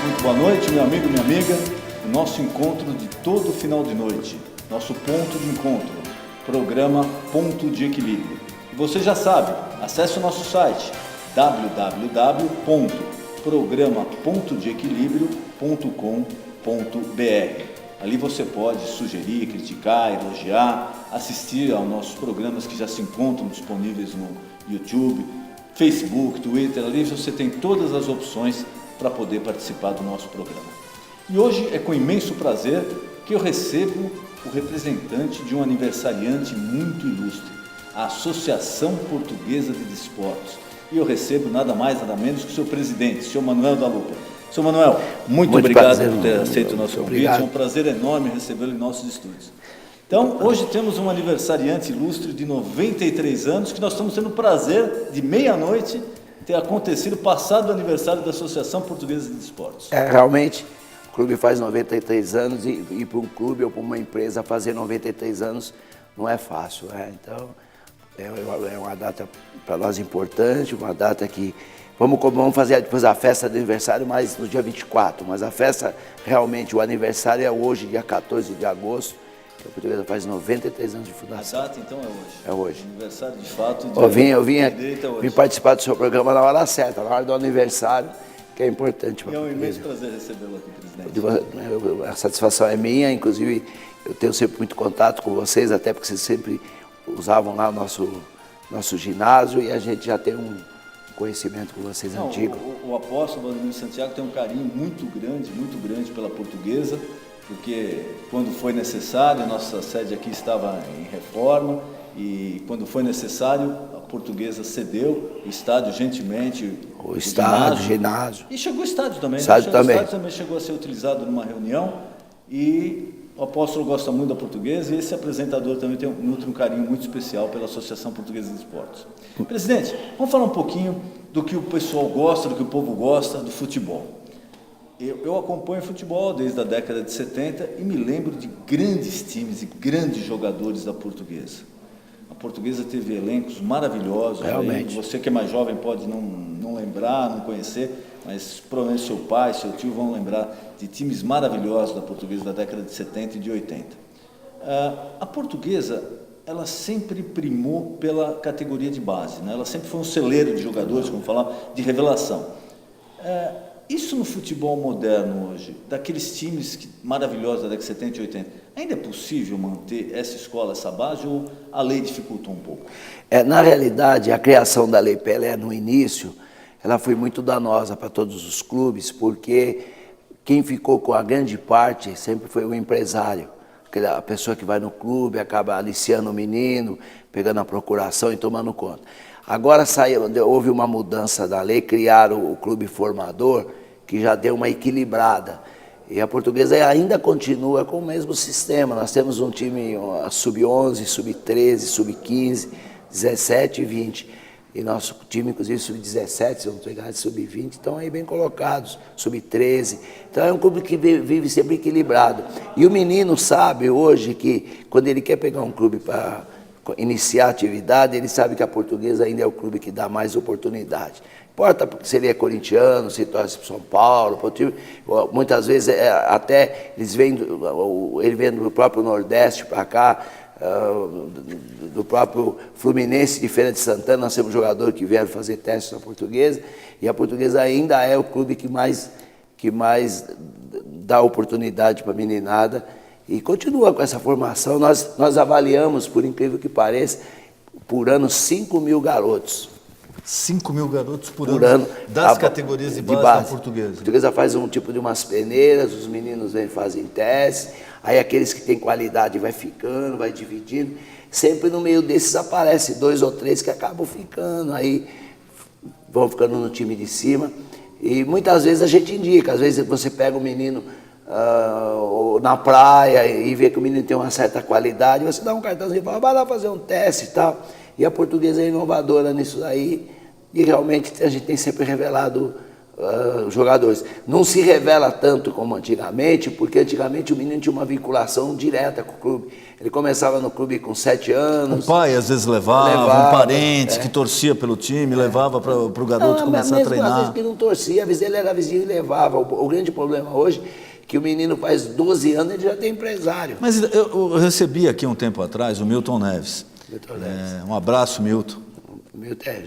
Muito boa noite, meu amigo, minha amiga. O nosso encontro de todo final de noite, nosso ponto de encontro, programa Ponto de Equilíbrio. E você já sabe, acesse o nosso site www.programa.deequilibrio.com.br. Ali você pode sugerir, criticar, elogiar, assistir aos nossos programas que já se encontram disponíveis no YouTube, Facebook, Twitter. Ali você tem todas as opções para poder participar do nosso programa. E hoje é com imenso prazer que eu recebo o representante de um aniversariante muito ilustre, a Associação Portuguesa de Desportos. E eu recebo nada mais, nada menos que o seu presidente, o senhor Manuel da Lupa. Senhor Manuel, muito obrigado prazer, por ter aceito o nosso convite. Obrigado. É um prazer enorme recebê-lo em nossos estúdios. Então, hoje temos um aniversariante ilustre de 93 anos, que nós estamos tendo o prazer de meia-noite ter acontecido, passado o aniversário da Associação Portuguesa de Desportos. Realmente, o clube faz 93 anos e para um clube ou para uma empresa fazer 93 anos não é fácil, né? Então, é uma data para nós importante, uma data que vamos fazer depois a festa de aniversário, mas no dia 24, mas a festa, realmente, o aniversário é hoje, dia 14 de agosto, que a Portuguesa faz 93 anos de fundação. A data, então, é hoje? É hoje. Aniversário, de fato, eu vim participar do seu programa na hora certa, na hora do aniversário, que é importante para a Portuguesa. É um imenso prazer recebê-lo aqui, presidente. A satisfação é minha, inclusive, eu tenho sempre muito contato com vocês, até porque vocês sempre usavam lá o nosso ginásio e a gente já tem um conhecimento com vocês antigo. O apóstolo Vladimir Santiago tem um carinho muito grande pela Portuguesa, porque quando foi necessário, nossa sede aqui estava em reforma e quando foi necessário, a Portuguesa cedeu o estádio gentilmente, o ginásio. E chegou o estádio também. O estádio também chegou a ser utilizado numa reunião e o apóstolo gosta muito da Portuguesa e esse apresentador também nutre um carinho muito especial pela Associação Portuguesa de Esportes. Presidente, vamos falar um pouquinho do que o pessoal gosta, do que o povo gosta, do futebol. Eu acompanho futebol desde a década de 70 e me lembro de grandes times e grandes jogadores da Portuguesa. A Portuguesa teve elencos maravilhosos. Realmente. Aí, você que é mais jovem pode não lembrar, não conhecer, mas provavelmente seu pai, seu tio vão lembrar de times maravilhosos da Portuguesa da década de 70 e de 80. A Portuguesa, ela sempre primou pela categoria de base, né? Ela sempre foi um celeiro de jogadores, como falava, de revelação. Isso no futebol moderno hoje, daqueles times maravilhosos da década de 70 e 80, ainda é possível manter essa escola, essa base, ou a lei dificultou um pouco? Na realidade, a criação da Lei Pelé no início, ela foi muito danosa para todos os clubes, porque quem ficou com a grande parte sempre foi o empresário. A pessoa que vai no clube acaba aliciando o menino, pegando a procuração e tomando conta. Agora houve uma mudança da lei, criaram o clube formador, que já deu uma equilibrada. E a Portuguesa ainda continua com o mesmo sistema. Nós temos um time sub-11, sub-13, sub-15, 17 e 20. E nosso time, inclusive, sub-17, se eu não estou enganado, sub-20, estão aí bem colocados, sub-13. Então é um clube que vive sempre equilibrado. E o menino sabe hoje que quando ele quer pegar um clube para iniciar a atividade, ele sabe que a Portuguesa ainda é o clube que dá mais oportunidade. Importa se ele é corintiano, se torce para São Paulo, muitas vezes até ele vem do próprio Nordeste para cá, do próprio Fluminense de Feira de Santana. Nós temos um jogador que vieram fazer testes na Portuguesa, e a Portuguesa ainda é o clube que mais dá oportunidade para a meninada, e continua com essa formação. Nós avaliamos, por incrível que pareça, por ano 5.000 garotos. 5.000 garotos por ano das categorias de base da Portuguesa. A Portuguesa faz um tipo de umas peneiras, os meninos vêm fazem testes, aí aqueles que têm qualidade vai ficando, vai dividindo. Sempre no meio desses aparece 2 ou 3 que acabam ficando, aí vão ficando no time de cima. E muitas vezes a gente indica, às vezes você pega o menino na praia e vê que o menino tem uma certa qualidade, você dá um cartãozinho e fala, vai lá fazer um teste e tal. E a Portuguesa é inovadora nisso aí, e realmente a gente tem sempre revelado jogadores. Não se revela tanto como antigamente, porque antigamente o menino tinha uma vinculação direta com o clube. Ele começava no clube com 7 anos. O pai às vezes levava um parente que torcia pelo time, levava para o garoto começar a treinar. Às vezes que não torcia, às vezes ele era vizinho e levava. O grande problema hoje é que o menino faz 12 anos e ele já tem empresário. Mas eu recebi aqui um tempo atrás o Milton Neves. Um abraço, Milton.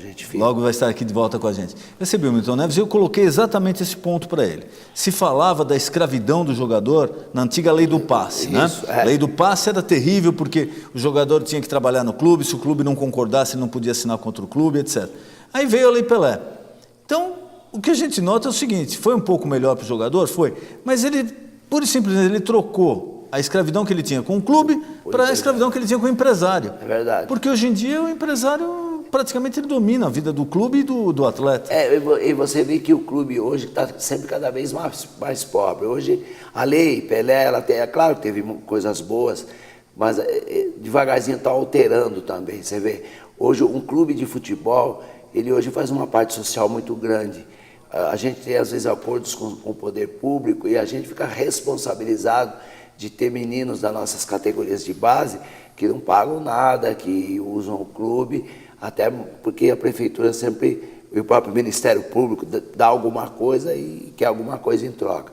Gente fina. Logo vai estar aqui de volta com a gente. Recebi o Milton Neves e eu coloquei exatamente esse ponto para ele. Se falava da escravidão do jogador na antiga lei do passe, né? A lei do passe era terrível porque o jogador tinha que trabalhar no clube, se o clube não concordasse, ele não podia assinar contra o clube, etc. Aí veio a Lei Pelé. Então, o que a gente nota é o seguinte, foi um pouco melhor para o jogador? Foi. Mas ele, pura e simplesmente, ele trocou a escravidão que ele tinha com o clube para a escravidão que ele tinha com o empresário. É verdade. Porque hoje em dia o empresário praticamente ele domina a vida do clube e do atleta. E você vê que o clube hoje está sempre cada vez mais pobre. Hoje a Lei Pelé, ela tem, é claro que teve coisas boas, mas devagarzinho está alterando também. Você vê, hoje um clube de futebol, ele hoje faz uma parte social muito grande. A gente tem às vezes acordos com o poder público e a gente fica responsabilizado de ter meninos das nossas categorias de base que não pagam nada, que usam o clube, até porque a prefeitura sempre, e o próprio Ministério Público dá alguma coisa e quer alguma coisa em troca.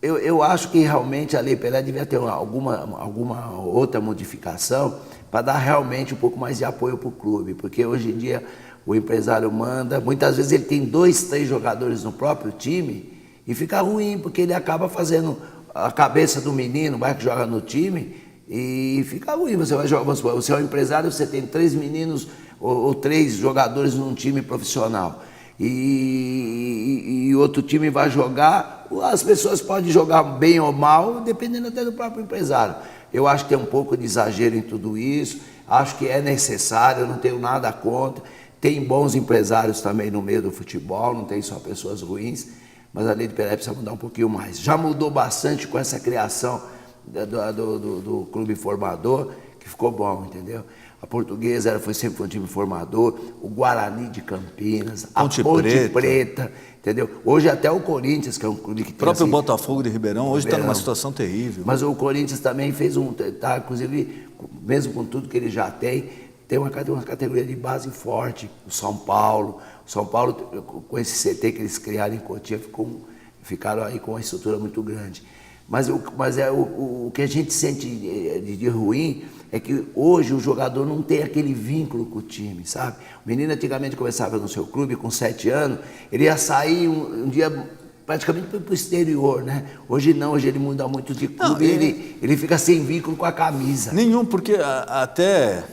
Eu acho que realmente a Lei Pelé devia ter alguma outra modificação para dar realmente um pouco mais de apoio para o clube, porque hoje em dia o empresário manda, muitas vezes ele tem 2, 3 jogadores no próprio time e fica ruim, porque ele acaba fazendo a cabeça do menino, vai que joga no time, e fica ruim. Você vai jogar, você é um empresário, você tem 3 meninos ou 3 jogadores num time profissional e outro time vai jogar, as pessoas podem jogar bem ou mal, dependendo até do próprio empresário. Eu acho que tem um pouco de exagero em tudo isso, acho que é necessário, eu não tenho nada contra. Tem bons empresários também no meio do futebol, não tem só pessoas ruins, mas a Lei de Pelé precisa mudar um pouquinho mais. Já mudou bastante com essa criação do clube formador, que ficou bom, entendeu? A Portuguesa sempre foi um time formador, o Guarani de Campinas, a Ponte Preta, entendeu? Hoje até o Corinthians, que é um clube que tem... O próprio Botafogo de Ribeirão hoje está numa situação terrível. Mas o Corinthians também fez inclusive, mesmo com tudo que ele já tem uma categoria de base forte. O São Paulo, com esse CT que eles criaram em Cotia, ficaram aí com uma estrutura muito grande. Mas o que a gente sente de ruim é que hoje o jogador não tem aquele vínculo com o time, sabe? O menino antigamente começava no seu clube com 7 anos, ele ia sair um dia praticamente para o exterior, né? Hoje não, hoje ele muda muito de clube, ele fica sem vínculo com a camisa. Nenhum, porque até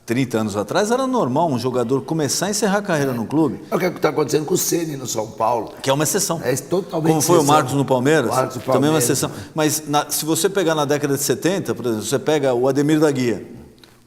30 anos atrás era normal um jogador começar e encerrar a carreira no clube. É o que está acontecendo com o Ceni no São Paulo. Que é uma exceção. É totalmente como foi exceção. O Marcos no Palmeiras, também é uma exceção. Né? Mas se você pegar na década de 70, por exemplo, você pega o Ademir da Guia,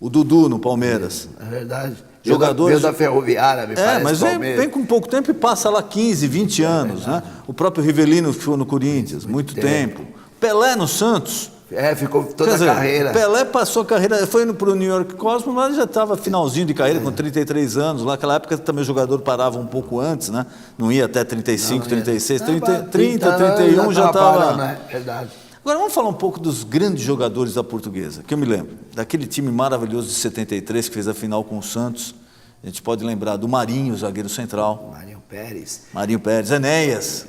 o Dudu no Palmeiras. É verdade. Jogadores... Veio da Ferroviária, me parece. Mas vem com pouco tempo e passa lá 15, 20 anos. Né? O próprio Rivelino ficou no Corinthians, muito tempo. Pelé no Santos. Ficou toda a carreira. Pelé passou a carreira, foi para o New York Cosmos, mas já estava finalzinho de carreira, com 33 anos. Lá naquela época também o jogador parava um pouco antes, né? Não ia até 35, 36, 30, 31 já estava... Né? Verdade. Agora vamos falar um pouco dos grandes jogadores da Portuguesa, que eu me lembro. Daquele time maravilhoso de 73, que fez a final com o Santos. A gente pode lembrar do Marinho, zagueiro central. Marinho Pérez, Enéas.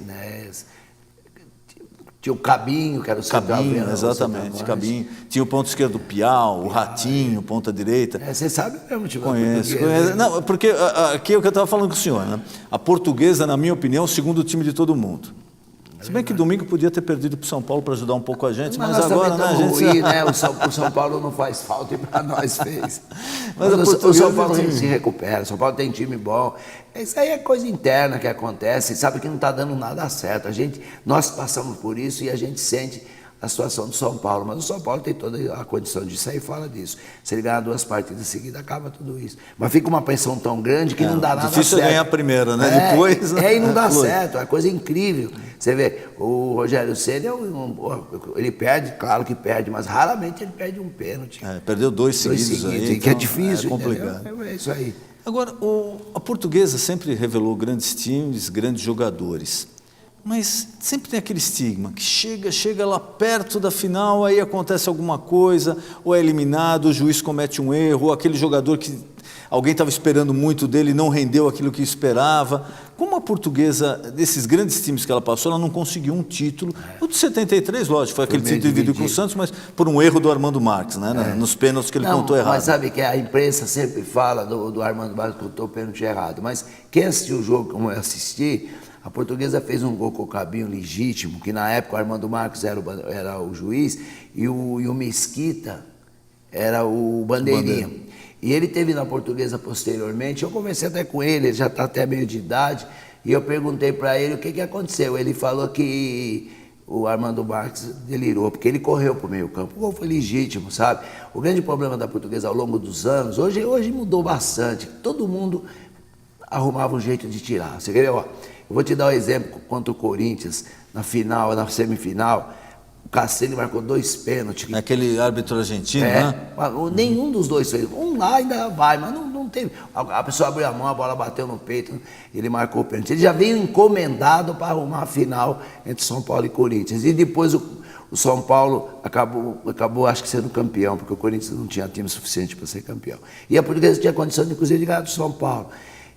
Tinha o Cabinho, que era o Cabinho, exatamente, Cabinho. Tinha o ponto esquerdo do Piau, o Ratinho, ponta direita. Você sabe mesmo, tipo, conheço. Não, porque aqui é o que eu estava falando com o senhor, né? A Portuguesa, na minha opinião, é o segundo time de todo mundo. Se bem que domingo podia ter perdido para o São Paulo para ajudar um pouco a gente, mas agora, né, a gente... ruim, né? O São Paulo não faz falta e para nós fez. Mas o São Paulo se recupera, o São Paulo tem time bom. Isso aí é coisa interna que acontece, sabe que não está dando nada certo. Nós passamos por isso e a gente sente a situação do São Paulo, mas o São Paulo tem toda a condição de sair fora disso. Se ele ganhar 2 partidas seguidas, acaba tudo isso. Mas fica uma pressão tão grande que não dá nada certo. Difícil ganhar a primeira, né? Depois... e não dá certo, é coisa incrível. Você vê, o Rogério Ceni, ele perde, claro que perde, mas raramente ele perde um pênalti. Perdeu 2 seguidos aí. Que é difícil, é complicado. É isso aí. Agora, a Portuguesa sempre revelou grandes times, grandes jogadores, mas sempre tem aquele estigma que chega lá perto da final, aí acontece alguma coisa, ou é eliminado, o juiz comete um erro, ou aquele jogador que alguém estava esperando muito dele e não rendeu aquilo que esperava. Como a Portuguesa, desses grandes times que ela passou, ela não conseguiu um título. O de 73, lógico, foi aquele título dividido com o Santos, mas por um erro do Armando Marques, né? Nos pênaltis que ele contou errado. Mas sabe que a imprensa sempre fala do Armando Marques que contou o pênalti errado. Mas quem assistiu o jogo, como eu assisti, a Portuguesa fez um gol com o Cabinho legítimo, que na época o Armando Marques era o juiz e o Mesquita era o bandeirinha. E ele teve na Portuguesa posteriormente, eu conversei até com ele já está até meio de idade, e eu perguntei para ele o que aconteceu. Ele falou que o Armando Marques delirou, porque ele correu para o meio campo. O gol foi legítimo, sabe? O grande problema da Portuguesa ao longo dos anos, hoje mudou bastante, todo mundo arrumava um jeito de tirar. Você quer ver? Ó, eu vou te dar um exemplo contra o Corinthians, na semifinal, o Cassini marcou 2 pênaltis. Aquele árbitro argentino, né? Nenhum dos dois fez. Um lá ainda vai, mas não teve. A pessoa abriu a mão, a bola bateu no peito, ele marcou o pênalti. Ele já veio encomendado para arrumar a final entre São Paulo e Corinthians. E depois o São Paulo acabou, acho que, sendo campeão, porque o Corinthians não tinha time suficiente para ser campeão. E a Portuguesa tinha condição, inclusive, de ganhar do São Paulo.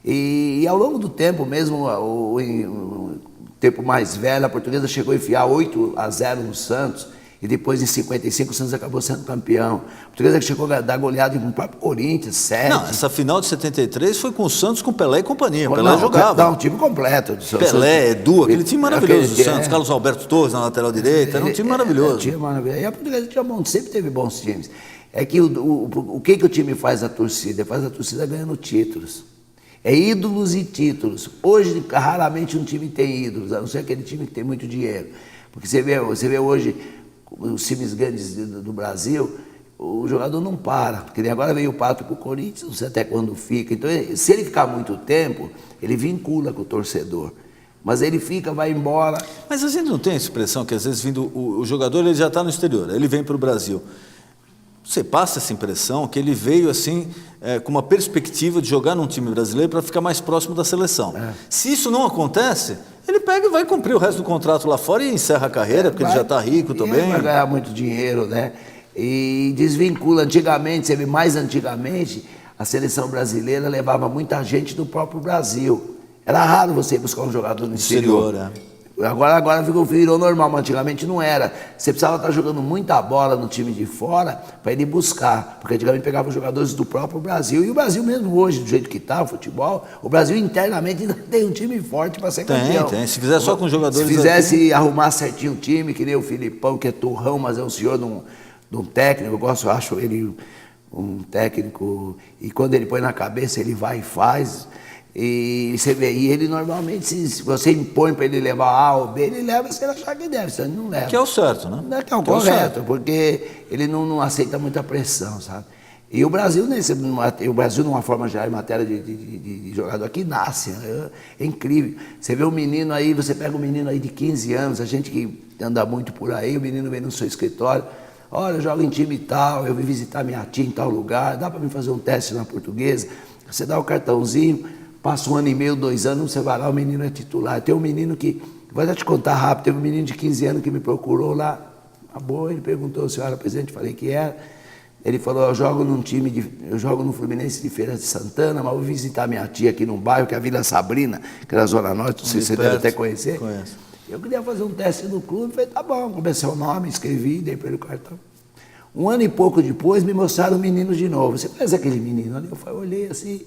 E ao longo do tempo, mesmo o tempo mais velho, a Portuguesa chegou a enfiar 8-0 no Santos, e depois em 55 o Santos acabou sendo campeão. A Portuguesa chegou a dar goleada com o próprio Corinthians, 7. Não, essa final de 73 foi com o Santos, com Pelé e companhia. Pelé jogava. Dá um time completo. Pelé, Edu, aquele time maravilhoso do Santos, Carlos Alberto Torres na lateral direita, era um time maravilhoso. Time maravilhoso. E a Portuguesa sempre teve bons times. É que o que o time faz a torcida? Ele faz a torcida ganhando títulos. É ídolos e títulos. Hoje, raramente um time tem ídolos, a não ser aquele time que tem muito dinheiro. Porque você vê hoje os times grandes do Brasil, o jogador não para. Porque agora veio o Pato para o Corinthians, não sei até quando fica. Então, se ele ficar muito tempo, ele vincula com o torcedor. Mas ele fica, vai embora. Mas a gente não tem essa expressão que às vezes vindo o jogador ele já está no exterior, ele vem para o Brasil. Você passa essa impressão que ele veio assim com uma perspectiva de jogar num time brasileiro para ficar mais próximo da seleção. Se isso não acontece, ele pega e vai cumprir o resto do contrato lá fora e encerra a carreira, porque ele já está rico também. Ele vai ganhar muito dinheiro, né? E desvincula. Antigamente, você vê, mais antigamente, a seleção brasileira levava muita gente do próprio Brasil. Era raro você ir buscar um jogador no exterior. Agora virou normal, mas antigamente não era. Você precisava estar jogando muita bola no time de fora para ele buscar, porque antigamente pegava os jogadores do próprio Brasil. E o Brasil mesmo hoje, do jeito que está o futebol, o Brasil internamente ainda tem um time forte para ser campeão. Tem. Se fizer só com jogadores... Se fizesse arrumar certinho o time, que nem o Filipão, que é turrão, mas é um senhor de um técnico, eu acho ele um técnico, e quando ele põe na cabeça, ele vai e faz... E você vê, e ele normalmente, se você impõe para ele levar A ou B, ele leva se ele achar que deve, se ele não leva. Que é o certo, né? Que é o correto, porque ele não aceita muita pressão, sabe? E o Brasil, numa forma geral, em matéria de jogador aqui, nasce, é incrível. Você vê um menino aí, você pega um menino aí de 15 anos, a gente que anda muito por aí, o menino vem no seu escritório, olha, eu jogo em time tal, eu vim visitar minha tia em tal lugar, dá para mim fazer um teste na Portuguesa, você dá o cartãozinho, passa 1 ano e meio, 2 anos, você vai lá, o menino é titular. Tem um menino que, vou até te contar rápido, teve um menino de 15 anos que me procurou lá, ele perguntou se eu era presidente, falei que era. Ele falou, eu jogo no Fluminense de Feira de Santana, mas vou visitar minha tia aqui num bairro, que é a Vila Sabrina, que é na Zona Norte, não sei se você deve até conhecer. Conheço. Eu queria fazer um teste no clube, falei, tá bom, comecei o nome, escrevi, dei para ele o cartão. 1 ano e pouco depois, me mostraram o menino de novo. Você conhece aquele menino ali? Eu olhei assim...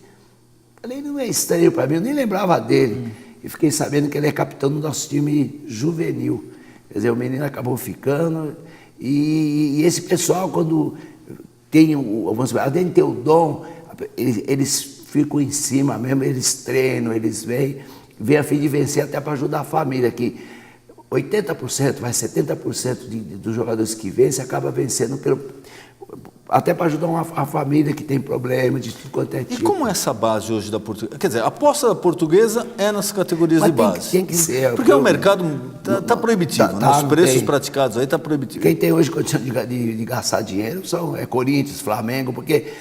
Ele não é estranho para mim, eu nem lembrava dele. E fiquei sabendo que ele é capitão do nosso time juvenil. Quer dizer, o menino acabou ficando. E esse pessoal, quando tem além de ter o dom, eles ficam em cima mesmo, eles treinam, eles vêm a fim de vencer até para ajudar a família. Que 80%, 70% dos jogadores que vencem acaba vencendo até para ajudar a família que tem problema de tudo quanto é tipo. E como é essa base hoje da Portuguesa? Quer dizer, a aposta da Portuguesa é nas categorias de base. Tem que ser. Porque o mercado está proibitivo, né? Os preços praticados aí estão proibitivos. Quem tem hoje condição de gastar dinheiro é Corinthians, Flamengo, porque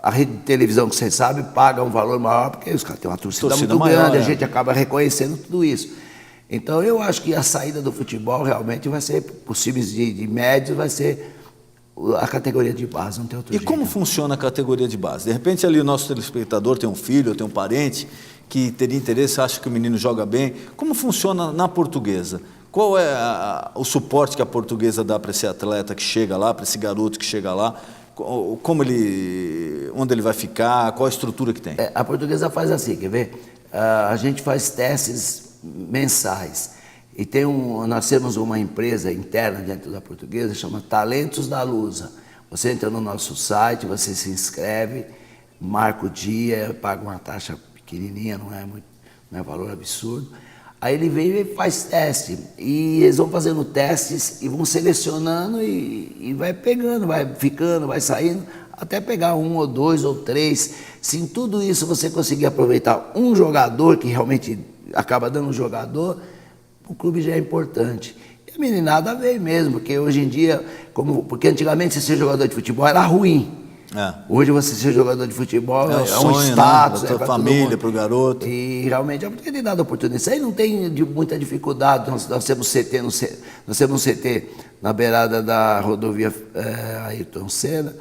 a rede de televisão, que você sabe, paga um valor maior, porque os caras têm uma torcida muito maior, grande, a gente acaba reconhecendo tudo isso. Então eu acho que a saída do futebol realmente vai ser, possíveis de médios, vai ser a categoria de base, não tem outro jeito. E como funciona a categoria de base? De repente ali o nosso telespectador tem um filho, tem um parente que teria interesse, acha que o menino joga bem. Como funciona na Portuguesa? Qual é o suporte que a Portuguesa dá para esse atleta que chega lá, para esse garoto que chega lá? Onde ele vai ficar? Qual a estrutura que tem? A Portuguesa faz assim, quer ver? A gente faz testes mensais. E nós temos uma empresa interna dentro da Portuguesa, chama Talentos da Lusa. Você entra no nosso site, você se inscreve, marca o dia, paga uma taxa pequenininha, não é valor absurdo. Aí ele vem e faz teste. E eles vão fazendo testes e vão selecionando e vai pegando, vai ficando, vai saindo, até pegar 1 ou 2 ou 3. Se em tudo isso você conseguir aproveitar um jogador, que realmente acaba dando um jogador, o clube já é importante. E a meninada veio mesmo, porque hoje em dia, porque antigamente ser jogador de futebol era ruim. Hoje você ser jogador de futebol é um sonho, status, né? Da tua família, para o garoto. E realmente é uma oportunidade, oportunidade. Isso aí não tem muita dificuldade. Nós temos CT nós temos um CT na beirada da rodovia Ayrton Senna,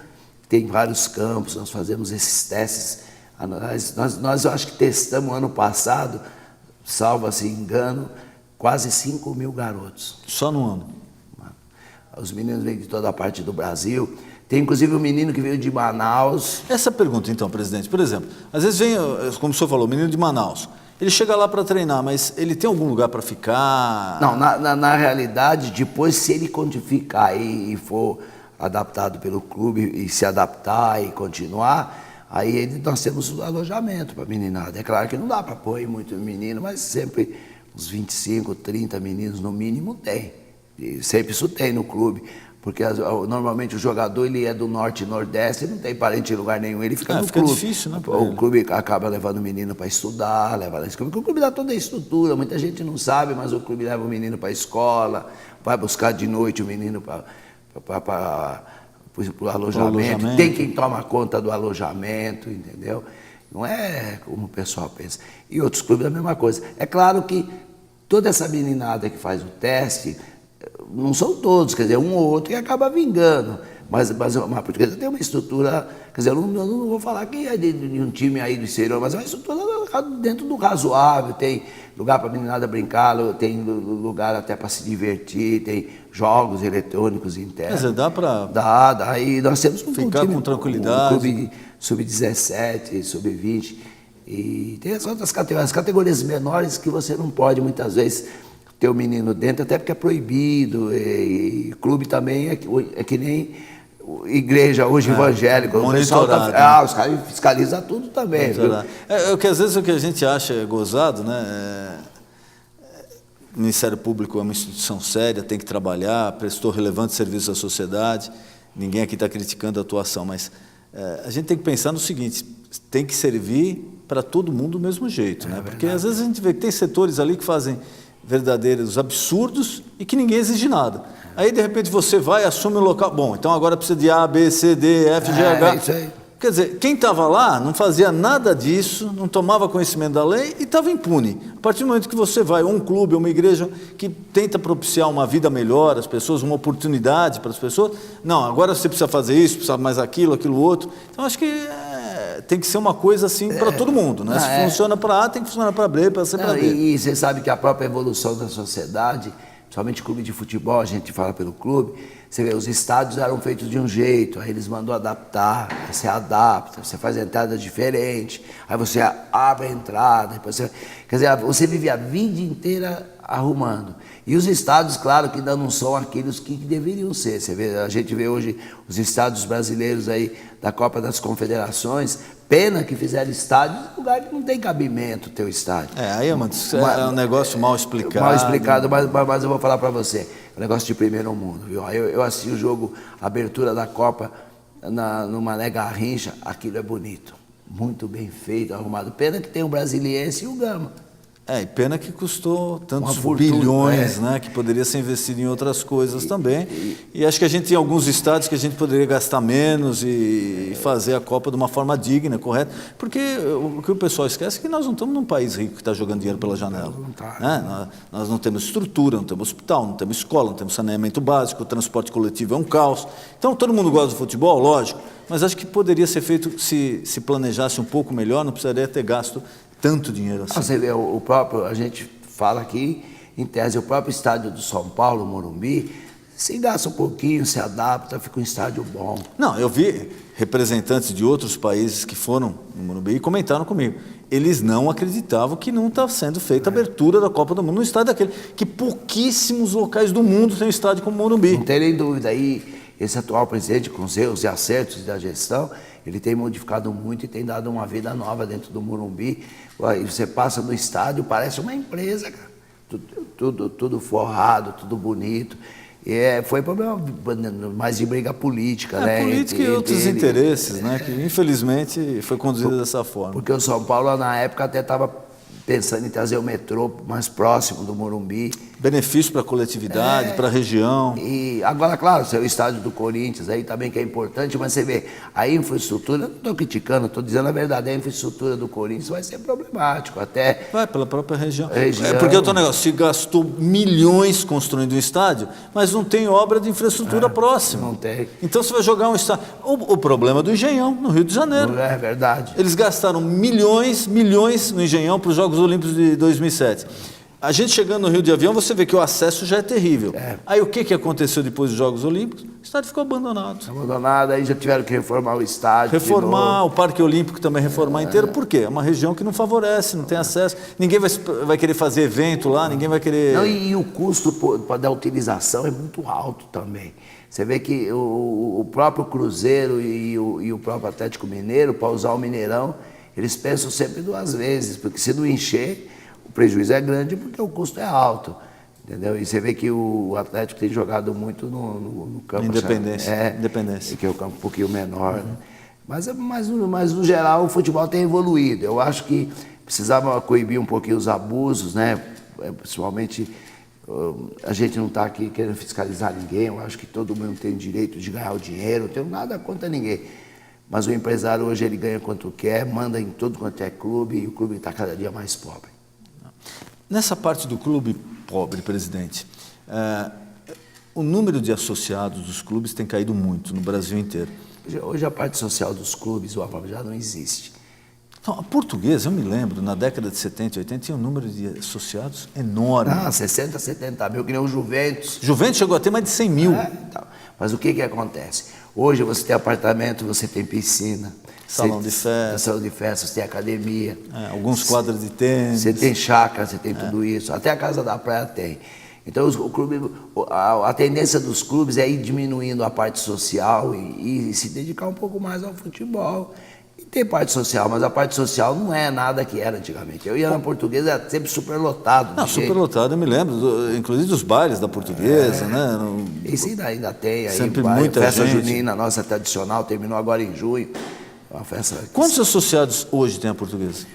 tem vários campos, nós fazemos esses testes. Nós eu acho que testamos ano passado, salvo-se engano, quase 5.000 garotos. Só no ano? Os meninos vêm de toda a parte do Brasil. Tem inclusive um menino que veio de Manaus. Essa pergunta então, presidente, por exemplo, às vezes vem, como o senhor falou, o menino de Manaus. Ele chega lá para treinar, mas ele tem algum lugar para ficar? Não, na realidade, depois se ele ficar e for adaptado pelo clube e se adaptar e continuar, aí nós temos o alojamento para a meninada. É claro que não dá para pôr muito menino, mas sempre uns 25, 30 meninos no mínimo tem. E sempre isso tem no clube. Porque normalmente o jogador ele é do norte e nordeste, ele não tem parente em lugar nenhum, ele fica no clube. Difícil, né? O clube acaba levando o menino para estudar, porque o clube dá toda a estrutura, muita gente não sabe, mas o clube leva o menino para a escola, vai buscar de noite o menino para o alojamento, tem quem toma conta do alojamento, entendeu? Não é como o pessoal pensa. E outros clubes é a mesma coisa. É claro que toda essa meninada que faz o teste, não são todos, quer dizer, um ou outro que acaba vingando, mas a Portuguesa tem uma estrutura, quer dizer, eu não vou falar que é de um time aí do exterior, mas é uma estrutura dentro do razoável, tem lugar para a meninada brincar, tem lugar até para se divertir, tem jogos eletrônicos internos. Quer dizer, dá para... Dá, e nós temos ficar com tranquilidade. Um clube sub-17, sub-20, e tem as outras categorias, as categorias menores que você não pode muitas vezes ter o menino dentro, até porque é proibido, e clube também é que nem igreja hoje evangélica, o pessoal os caras fiscalizam tudo também. Que às vezes o que a gente acha é gozado, né? O Ministério Público é uma instituição séria, tem que trabalhar, prestou relevante serviço à sociedade, ninguém aqui está criticando a atuação, mas a gente tem que pensar no seguinte, tem que servir para todo mundo do mesmo jeito, né? Porque às vezes a gente vê que tem setores ali que fazem verdadeiros absurdos e que ninguém exige nada. Aí, de repente, você vai e assume o local. Bom, então agora precisa de A, B, C, D, F, G, H. Isso aí. Quer dizer, quem estava lá não fazia nada disso, não tomava conhecimento da lei e estava impune. A partir do momento que você vai a um clube, uma igreja que tenta propiciar uma vida melhor às pessoas, uma oportunidade para as pessoas, não, agora você precisa fazer isso, precisa mais aquilo outro. Então, acho que tem que ser uma coisa assim para todo mundo, né? Se funciona para A, tem que funcionar para B, para C, para D. E você sabe que a própria evolução da sociedade, principalmente clube de futebol, a gente fala pelo clube, você vê, os estádios eram feitos de um jeito, aí eles mandam adaptar, aí você adapta, você faz a entrada diferente, aí você abre a entrada, depois você, quer dizer, você vive a vida inteira arrumando. E os estádios, claro, que ainda não são aqueles que deveriam ser. Você vê, a gente vê hoje os estádios brasileiros aí da Copa das Confederações, pena que fizeram estádios em lugar que não tem cabimento ter o estádio. Aí é um negócio mal explicado. Mal explicado, mas eu vou falar para você, é um negócio de primeiro mundo, viu? Eu assisti o jogo, a abertura da Copa no Mané Garrincha, aquilo é bonito, muito bem feito, arrumado. Pena que tem o Brasiliense e o Gama. E pena que custou tantos fortuna, bilhões, né, que poderia ser investido em outras coisas também. E acho que a gente tem alguns estádios que a gente poderia gastar menos e fazer a Copa de uma forma digna, correta. Porque o que o pessoal esquece é que nós não estamos num país rico que está jogando dinheiro pela janela. Né? Nós não temos estrutura, não temos hospital, não temos escola, não temos saneamento básico, o transporte coletivo é um caos. Então todo mundo gosta do futebol, lógico, mas acho que poderia ser feito se planejasse um pouco melhor, não precisaria ter gasto tanto dinheiro assim. Você vê, a gente fala aqui, em tese, o próprio estádio do São Paulo, Morumbi, se gasta um pouquinho, se adapta, fica um estádio bom. Não, eu vi representantes de outros países que foram no Morumbi e comentaram comigo. Eles não acreditavam que não está sendo feita a abertura da Copa do Mundo no estádio daquele, que pouquíssimos locais do mundo têm um estádio como o Morumbi. Não tem nem dúvida. Aí, esse atual presidente, com os erros e acertos da gestão, ele tem modificado muito e tem dado uma vida nova dentro do Morumbi. Aí você passa no estádio, parece uma empresa, cara. Tudo forrado, tudo bonito. Foi problema mais de briga política, né? Política e outros interesses, né? Que infelizmente foi conduzido dessa forma. Porque o São Paulo, na época, até estava pensando em trazer o metrô mais próximo do Morumbi. Benefício para a coletividade, para a região. E agora, claro, o estádio do Corinthians aí também que é importante, mas você vê, a infraestrutura, não estou criticando, estou dizendo a verdade, a infraestrutura do Corinthians vai ser problemático, até... Vai, pela própria região. Porque outro negócio, se gastou milhões construindo um estádio, mas não tem obra de infraestrutura próxima. Não tem. Então você vai jogar um estádio... O problema do Engenhão, no Rio de Janeiro. Não é verdade. Eles gastaram milhões no Engenhão para os Jogos Olímpicos de 2007. A gente chegando no Rio de avião, você vê que o acesso já é terrível. Aí o que aconteceu depois dos Jogos Olímpicos? O estádio ficou abandonado. Abandonado, aí já tiveram que reformar o estádio. Reformar, o Parque Olímpico também reformar inteiro. Por quê? É uma região que não favorece, não tem acesso. Ninguém vai querer fazer evento lá, ninguém vai querer... Não, e o custo da utilização é muito alto também. Você vê que o próprio Cruzeiro e o próprio Atlético Mineiro, para usar o Mineirão, eles pensam sempre duas vezes, porque se não encher... O prejuízo é grande porque o custo é alto, entendeu? E você vê que o Atlético tem jogado muito no campo... Independência. Que é o campo um pouquinho menor, né? Mas no geral, o futebol tem evoluído. Eu acho que precisava coibir um pouquinho os abusos, né? Principalmente, a gente não está aqui querendo fiscalizar ninguém. Eu acho que todo mundo tem direito de ganhar o dinheiro. Não tenho nada contra ninguém. Mas o empresário hoje ele ganha quanto quer, manda em tudo quanto é clube e o clube está cada dia mais pobre. Nessa parte do clube pobre, presidente, o número de associados dos clubes tem caído muito no Brasil inteiro. Hoje a parte social dos clubes, o APAP, já não existe. Então, a Portuguesa, eu me lembro, na década de 70 e 80, tinha um número de associados enorme. 60, 70 mil, que nem o Juventus. Juventus chegou a ter mais de 100 mil. Então. Mas o que acontece? Hoje você tem apartamento, você tem piscina. Salão de festa. Salão de festa, você tem academia. Alguns quadros de tênis. Você tem chácara, você tem tudo isso. Até a Casa da Praia tem. Então, o clube, a tendência dos clubes é ir diminuindo a parte social e se dedicar um pouco mais ao futebol. E tem parte social, mas a parte social não é nada que era antigamente. Eu ia na Portuguesa, era sempre superlotado. Não, superlotado, eu me lembro, inclusive dos bailes da Portuguesa, né? Isso ainda tem. Aí, sempre muita festa gente. junina, nossa tradicional, terminou agora em junho. Uma festa... Quantos associados hoje tem a Portuguesa?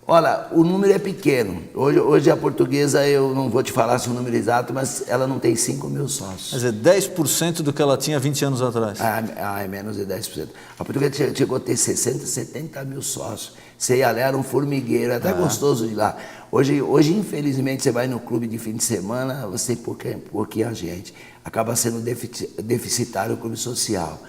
Olha, o número é pequeno. Hoje a Portuguesa, eu não vou te falar se o número exato, mas ela não tem 5 mil sócios. Quer dizer, 10% do que ela tinha 20 anos atrás. É menos de 10%. A Portuguesa chegou a ter 60, 70 mil sócios. Você ia lá, era um formigueiro, é até gostoso de ir lá. Hoje, infelizmente, você vai no clube de fim de semana, você tem pouquinha gente. Acaba sendo deficitário o clube social.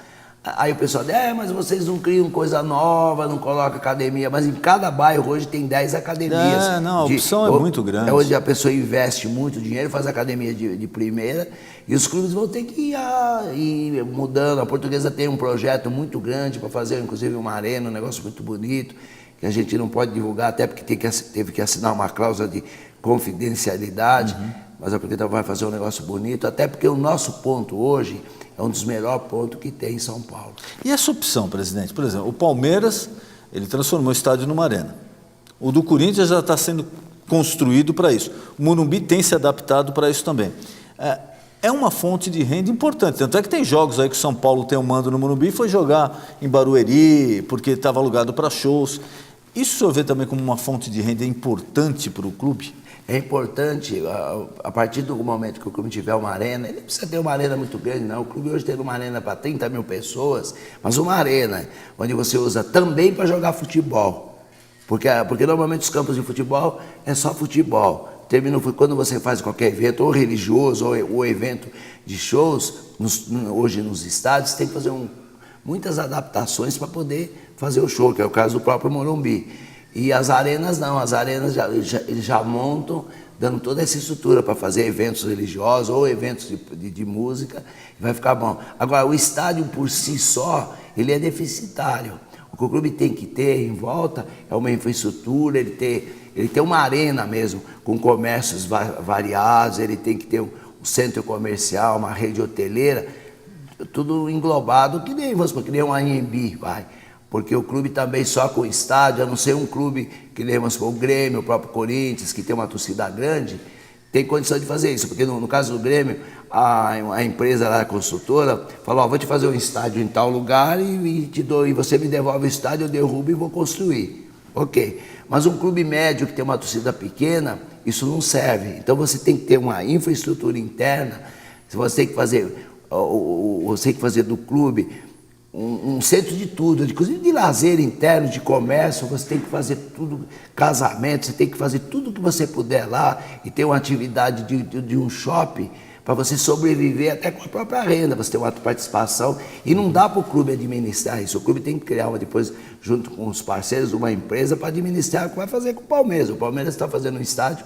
Aí o pessoal diz, mas vocês não criam coisa nova, não colocam academia. Mas em cada bairro hoje tem 10 academias. A opção é muito grande. É onde a pessoa investe muito dinheiro, faz academia de primeira, e os clubes vão ter que ir mudando. A Portuguesa tem um projeto muito grande para fazer, inclusive, uma arena, um negócio muito bonito, que a gente não pode divulgar, até porque teve que assinar uma cláusula de confidencialidade, mas a Portuguesa vai fazer um negócio bonito, até porque o nosso ponto hoje é um dos melhores pontos que tem em São Paulo. E essa opção, presidente? Por exemplo, o Palmeiras, ele transformou o estádio numa arena. O do Corinthians já está sendo construído para isso. O Morumbi tem se adaptado para isso também. É uma fonte de renda importante. Tanto é que tem jogos aí que o São Paulo tem um mando no Morumbi e foi jogar em Barueri, porque estava alugado para shows. Isso o senhor vê também como uma fonte de renda importante para o clube? É importante, a partir do momento que o clube tiver uma arena, ele não precisa ter uma arena muito grande, não. O clube hoje tem uma arena para 30 mil pessoas, mas uma arena onde você usa também para jogar futebol. Porque normalmente os campos de futebol é só futebol. Quando você faz qualquer evento, ou religioso, ou evento de shows, hoje nos estádios, tem que fazer muitas adaptações para poder fazer o show, que é o caso do próprio Morumbi. E as arenas não, as arenas já montam, dando toda essa estrutura para fazer eventos religiosos ou eventos de música, e vai ficar bom. Agora, o estádio por si só, ele é deficitário. O que o clube tem que ter em volta é uma infraestrutura, ele tem uma arena mesmo, com comércios variados, ele tem que ter um centro comercial, uma rede hoteleira, tudo englobado, que nem um Anhembi, vai. Porque o clube também só com o estádio, a não ser um clube que lemos o Grêmio, o próprio Corinthians, que tem uma torcida grande, tem condição de fazer isso. Porque no caso do Grêmio, a empresa lá, a construtora, falou, vou te fazer um estádio em tal lugar e você me devolve o estádio, eu derrubo e vou construir. Ok. Mas um clube médio que tem uma torcida pequena, isso não serve. Então você tem que ter uma infraestrutura interna, você tem que fazer do clube um centro de tudo, inclusive de lazer interno, de comércio, você tem que fazer tudo, casamento, você tem que fazer tudo que você puder lá e ter uma atividade de um shopping para você sobreviver até com a própria renda, você ter uma participação e não dá para o clube administrar isso, o clube tem que criar depois, junto com os parceiros, uma empresa para administrar o que vai fazer com o Palmeiras está fazendo um estádio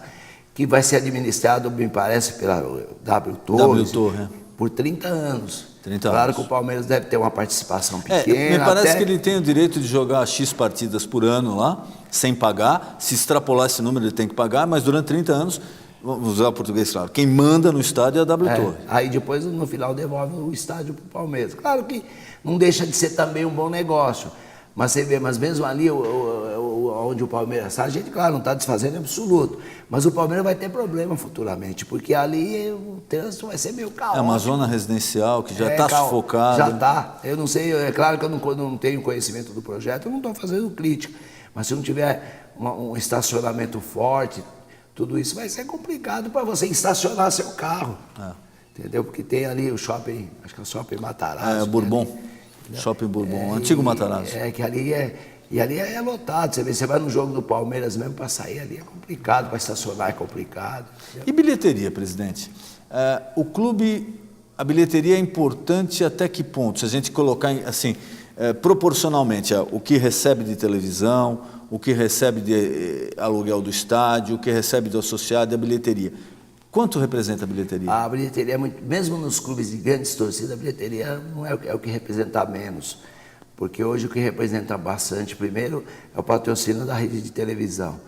que vai ser administrado, me parece, pela W Torre, por 30 anos. 30 claro anos. Que o Palmeiras deve ter uma participação pequena. Me parece que ele tem o direito de jogar X partidas por ano lá, sem pagar. Se extrapolar esse número, ele tem que pagar, mas durante 30 anos, vamos usar o português, claro, quem manda no estádio é a W Torre. Aí depois, no final, devolve o estádio para o Palmeiras. Claro que não deixa de ser também um bom negócio. Mas você vê, mesmo ali onde o Palmeiras está, a gente, claro, não está desfazendo em absoluto. Mas o Palmeiras vai ter problema futuramente, porque ali o trânsito vai ser meio caótico. É uma zona residencial que já está sufocada. Já está. Eu não sei, é claro que eu não tenho conhecimento do projeto, eu não estou fazendo crítica. Mas se não tiver um estacionamento forte, tudo isso vai ser complicado para você estacionar seu carro. Entendeu? Porque tem ali o shopping, acho que é o Shopping Matarazzo. Bourbon. Shopping Bourbon, antigo Matarazzo. Que ali é lotado. Você vai no jogo do Palmeiras mesmo, para sair ali é complicado, para estacionar é complicado. Entendeu? E bilheteria, presidente? O clube, a bilheteria é importante até que ponto? Se a gente colocar assim, proporcionalmente, o que recebe de televisão, o que recebe de aluguel do estádio, o que recebe do associado e a bilheteria. Quanto representa a bilheteria? A bilheteria, mesmo nos clubes de grandes torcidas, a bilheteria não é o que representa menos. Porque hoje o que representa bastante, primeiro, é o patrocínio da rede de televisão.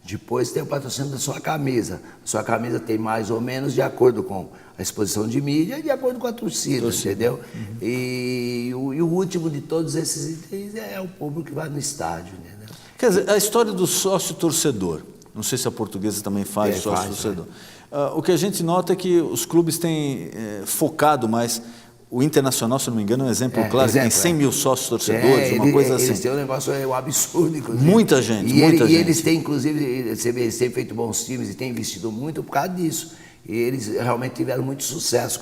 Depois tem o patrocínio da sua camisa. A sua camisa tem mais ou menos de acordo com a exposição de mídia e de acordo com a torcida, entendeu? Uhum. E o último de todos esses itens é o público que vai no estádio, entendeu? Quer dizer, a história do sócio-torcedor. Não sei se a Portuguesa também faz sócio-torcedor. O que a gente nota é que os clubes têm focado mais. O Internacional, se não me engano, é um exemplo claro, tem 100 mil sócios torcedores, uma coisa assim. Eles têm um negócio absurdo, inclusive. Muita gente, muita gente. E eles têm, inclusive, eles têm feito bons times e têm investido muito por causa disso. E eles realmente tiveram muito sucesso.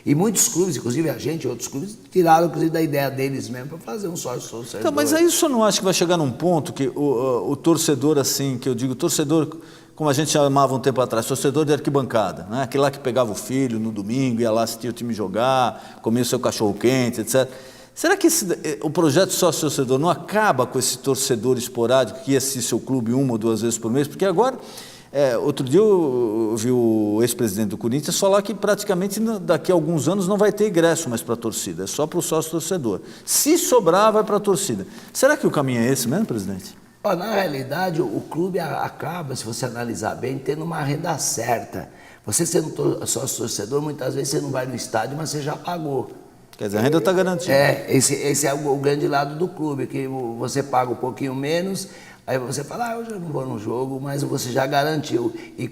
E muitos clubes, inclusive a gente, outros clubes, tiraram, inclusive, da ideia deles mesmo para fazer um sócio torcedor. Então, mas aí o senhor não acha que vai chegar num ponto que o torcedor, assim, que eu digo, torcedor, como a gente chamava um tempo atrás, torcedor de arquibancada, né? Aquele lá que pegava o filho no domingo, ia lá assistir o time jogar, comia o seu cachorro-quente, etc. Será que o projeto sócio-torcedor não acaba com esse torcedor esporádico que ia assistir seu clube 1 ou 2 vezes por mês? Porque agora, outro dia eu vi o ex-presidente do Corinthians falar que praticamente daqui a alguns anos não vai ter ingresso mais para a torcida, é só para o sócio-torcedor. Se sobrar, vai para a torcida. Será que o caminho é esse mesmo, presidente? Na realidade, o clube acaba, se você analisar bem, tendo uma renda certa. Você sendo sócio-torcedor, muitas vezes você não vai no estádio, mas você já pagou. Quer dizer, a renda está garantida. Esse é o grande lado do clube, que você paga um pouquinho menos, aí você fala, hoje eu não vou no jogo, mas você já garantiu. E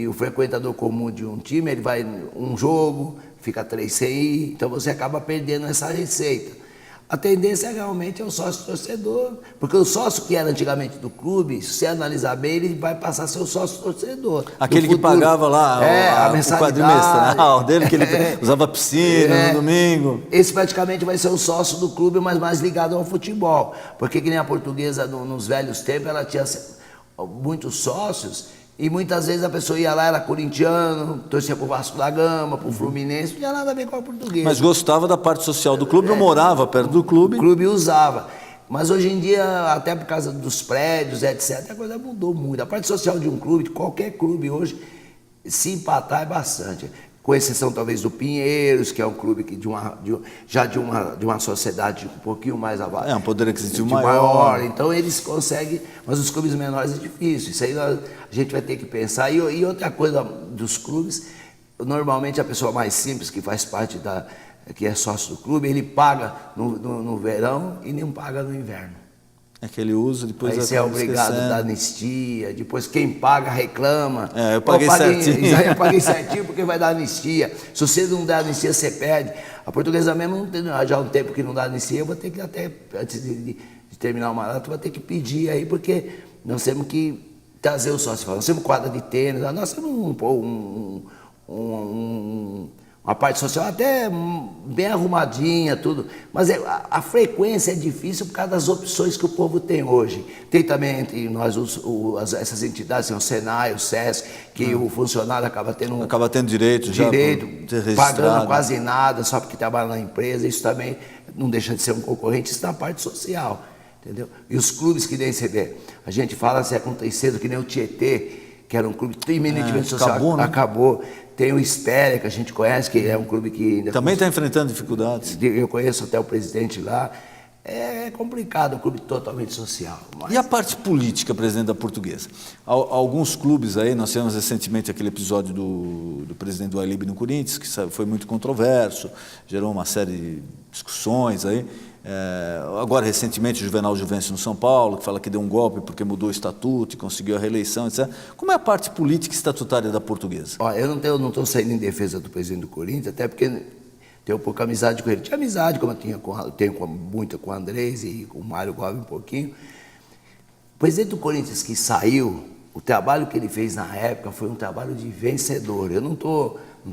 o frequentador comum de um time, ele vai um jogo, fica 3 sem ir, então você acaba perdendo essa receita. A tendência realmente é o sócio torcedor, porque o sócio que era antigamente do clube, se você analisar bem, ele vai passar a ser o sócio torcedor. Aquele que pagava lá a o mensalidade. quadrimestral dele, que ele usava piscina no domingo. Esse praticamente vai ser o sócio do clube, mas mais ligado ao futebol. Porque que nem a Portuguesa, nos velhos tempos, ela tinha muitos sócios, e muitas vezes a pessoa ia lá, era corintiano, torcia pro Vasco da Gama, pro Fluminense, não tinha nada a ver com a Portuguesa. Mas gostava da parte social do clube, morava perto do clube. O clube usava. Mas hoje em dia, até por causa dos prédios, etc., a coisa mudou muito. A parte social de um clube, de qualquer clube hoje, se empatar é bastante. Com exceção talvez do Pinheiros, que é um clube que de uma sociedade um pouquinho mais abaixo. Um poder aquisitivo maior. Então eles conseguem, mas os clubes menores é difícil. Isso aí a gente vai ter que pensar. E outra coisa dos clubes, normalmente a pessoa mais simples que faz parte que é sócio do clube, ele paga no verão e não paga no inverno. É que ele usa, depois aí você é obrigado a dar anistia, depois quem paga reclama. Eu paguei certinho. Eu paguei certinho porque vai dar anistia. Se você não der anistia, você perde. A Portuguesa mesmo não tem, já há um tempo que não dá anistia, eu vou ter que até, antes de terminar o maratona, vou ter que pedir aí, porque nós temos que trazer o sócio. Nós temos quadra de tênis, nós temos uma parte social até bem arrumadinha, tudo. Mas a frequência é difícil por causa das opções que o povo tem hoje. Tem também entre nós essas entidades, o Senai, o SESC, que o funcionário acaba tendo direito já pagando quase nada só porque trabalha na empresa. Isso também não deixa de ser um concorrente, isso na parte social. Entendeu? E os clubes que nem você vê, a gente fala se acontecendo que nem o Tietê, que era um clube eminentemente social, acabou. Tem o Espéria, que a gente conhece, que é um clube que ainda... Também está enfrentando dificuldades. Eu conheço até o presidente lá. É complicado, um clube totalmente social. Mas... E a parte política, presidente da Portuguesa? Alguns clubes aí, nós tivemos recentemente aquele episódio do presidente do Ailib no Corinthians, que foi muito controverso, gerou uma série de discussões aí. Agora, recentemente, o Juvenal Juvencio no São Paulo, que fala que deu um golpe porque mudou o estatuto e conseguiu a reeleição, etc. Como é a parte política e estatutária da Portuguesa? Eu não estou saindo em defesa do presidente do Corinthians, até porque tenho pouca amizade com ele. Tinha amizade, como eu tenho muita com o Andrés e com o Mário Gobi um pouquinho. O presidente do Corinthians que saiu, o trabalho que ele fez na época foi um trabalho de vencedor. Eu não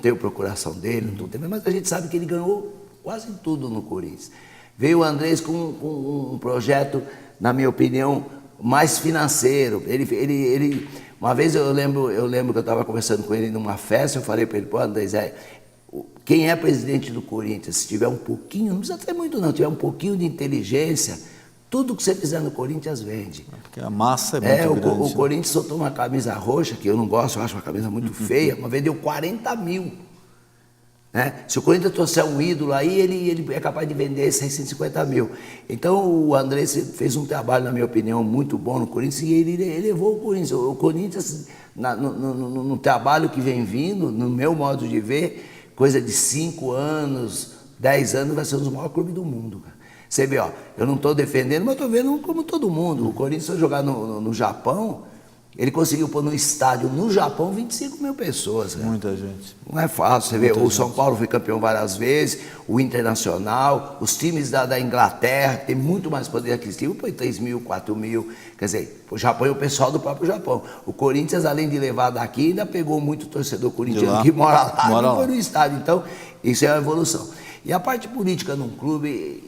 tenho procuração dele, mas a gente sabe que ele ganhou quase tudo no Corinthians. Veio o Andrés com um projeto, na minha opinião, mais financeiro. Ele uma vez eu lembro que eu estava conversando com ele numa festa, eu falei para ele, pô, Andrés, quem é presidente do Corinthians, se tiver um pouquinho, não precisa ter muito não, tiver um pouquinho de inteligência, tudo que você fizer no Corinthians vende. Porque a massa é muito grande. O Corinthians soltou uma camisa roxa, que eu não gosto, eu acho uma camisa muito feia, mas vendeu 40 mil. Se o Corinthians trouxer um ídolo aí, ele é capaz de vender 650 mil. Então o Andrés fez um trabalho, na minha opinião, muito bom no Corinthians e ele elevou o Corinthians. O Corinthians, no trabalho que vem vindo, no meu modo de ver, coisa de 5 anos, 10 anos, vai ser um dos maiores clubes do mundo. Cara. Você vê, eu não estou defendendo, mas estou vendo como todo mundo. O Corinthians foi jogar no Japão. Ele conseguiu pôr no estádio, no Japão, 25 mil pessoas. Cara. Muita gente. Não é fácil. Você vê, o São Paulo foi campeão várias vezes, o Internacional, os times da Inglaterra, que tem muito mais poder aquisitivo, põe 3 mil, 4 mil. Quer dizer, o Japão é o pessoal do próprio Japão. O Corinthians, além de levar daqui, ainda pegou muito torcedor corintiano que mora lá e foi no estádio. Então, isso é uma evolução. E a parte política num clube,